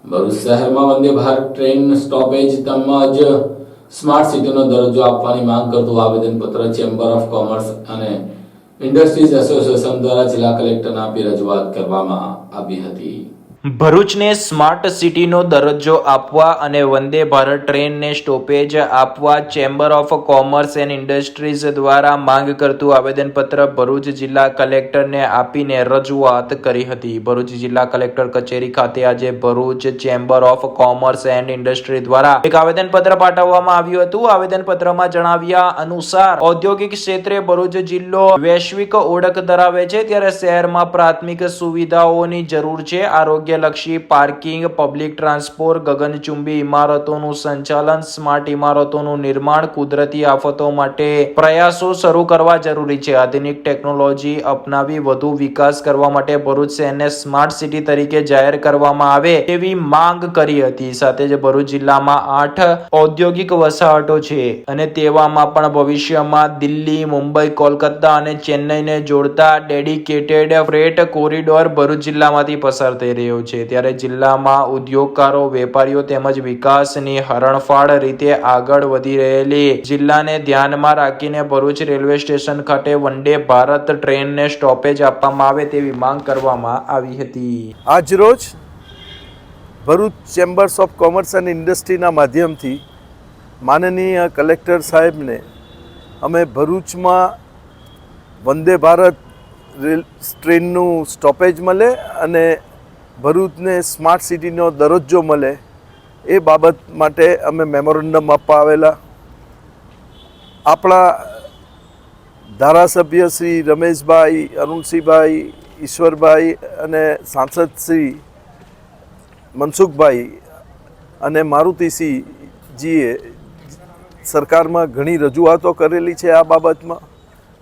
ભરૂચ શહેરમાં Vande Bharat train stoppage તેમજ smart સિટીનો દરજ્જો આપવાની માંગ કરતું આવેદનપત્ર ચેમ્બર ઓફ કોમર્સ અને ઇન્ડસ્ટ્રીઝ એસોસિએશન દ્વારા જિલ્લા કલેક્ટરને આપી રજૂઆત કરવામાં આવી હતી। ભરૂચને સ્માર્ટ સિટીનો દરજ્જો આપવા અને વંદે ભારત ટ્રેનને સ્ટોપેજ આપવા chamber of commerce and industries દ્વારા માંગ કરતું આવેદનપત્ર ભરૂચ જિલ્લા કલેક્ટરને આપીને રજૂઆત કરી હતી। ભરૂચ જિલ્લા કલેક્ટર કચેરી ખાતે આજે Bharuch chamber of commerce and industry દ્વારા એક આવેદનપત્ર પાઠવવામાં આવ્યું હતું। આવેદનપત્રમાં જણાવ્યા અનુસાર ઔદ્યોગિક ક્ષેત્રે ભરૂચ જિલ્લો વૈશ્વિક ઓળખ ધરાવે છે, ત્યારે શહેરમાં પ્રાથમિક સુવિધાઓની જરૂર છે। આરોગ્ય લક્ષી પાર્કિંગ, પબ્લિક ટ્રાન્સપોર્ટ, ગગનચુંબી ઇમારતોનું સંચાલન, સ્માર્ટ ઇમારતોનું નિર્માણ, કુદરતી આફતો માટે પ્રયાસો શરૂ કરવા જરૂરી છે। આધુનિક ટેકનોલોજી અપનાવી વધુ વિકાસ કરવા માટે ભરૂચ શહેરને સ્માર્ટ સિટી તરીકે જાહેર કરવામાં આવે તેવી માંગ કરી હતી। સાથે જ ભરૂચ જિલ્લામાં 8 ઔદ્યોગિક વસાહતો છે અને તેવામાં પણ ભવિષ્યમાં દિલ્હી, મુંબઈ, કોલકાતા અને ચેન્નઈને જોડતા ડેડિકેટેડ ફ્રેટ કોરિડોર ભરૂચ જિલ્લામાંથી પસાર થઈ રહ્યો છે। ત્યારે જિલ્લામાં ઉદ્યોગકારો, વેપારીઓ તેમજ વિકાસની હરણફાળ રીતે આગળ વધી રહેલી જિલ્લાને ધ્યાનમાં રાખીને ભરૂચ રેલવે સ્ટેશન ખાતે વંદે ભારત ટ્રેનને સ્ટોપેજ આપવામાં આવે તેવી માંગ કરવામાં આવી હતી। આજરોજ Bharuch chambers of commerce and ઇન્ડસ્ટ્રીના માધ્યમથી માનનીય કલેક્ટર સાહેબને અમે ભરૂચમાં વંદે ભારત રેલ ટ્રેનનું સ્ટોપેજ મળે અને ભરૂચને સ્માર્ટ સિટીનો દરજ્જો મળે એ બાબત માટે અમે મેમોરેન્ડમ આપવા આવેલા। આપણા ધારાસભ્ય શ્રી રમેશભાઈ, અરુણસિંહભાઈ, ઈશ્વરભાઈ અને સાંસદ શ્રી મનસુખભાઈ અને મારુતિસિંહજીએ સરકારમાં ઘણી રજૂઆતો કરેલી છે આ બાબતમાં।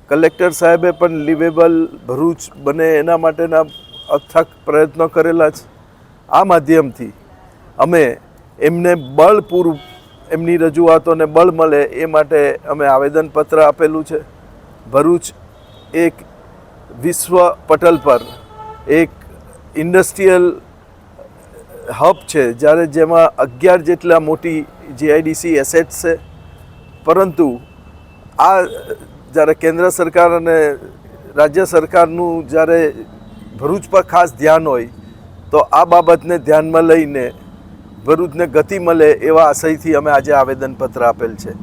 કલેક્ટર સાહેબે પણ લિવેબલ ભરૂચ બને એના માટેના અથાગ પ્રયત્નો કરેલા છે। આ માધ્યમથી અમે એમને બળપૂર્વક એમની રજૂઆતોને બળ મળે એ માટે અમે આવેદનપત્ર આપેલું છે। ભરૂચ એક વિશ્વ પટલ પર એક ઇન્ડસ્ટ્રીયલ હબ છે, જ્યારે જેમાં 11 જેટલા મોટી જીઆઈડીસી એસેટ્સ છે, પરંતુ આ જ્યારે કેન્દ્ર સરકાર અને રાજ્ય સરકારનું જ્યારે ભરૂચ પર ખાસ ધ્યાન હોય તો આ બાબતને ધ્યાનમાં લઈને ભરૂચને ગતિ મળે એવા આશયથી અમે આજે આવેદનપત્ર આપેલ છે।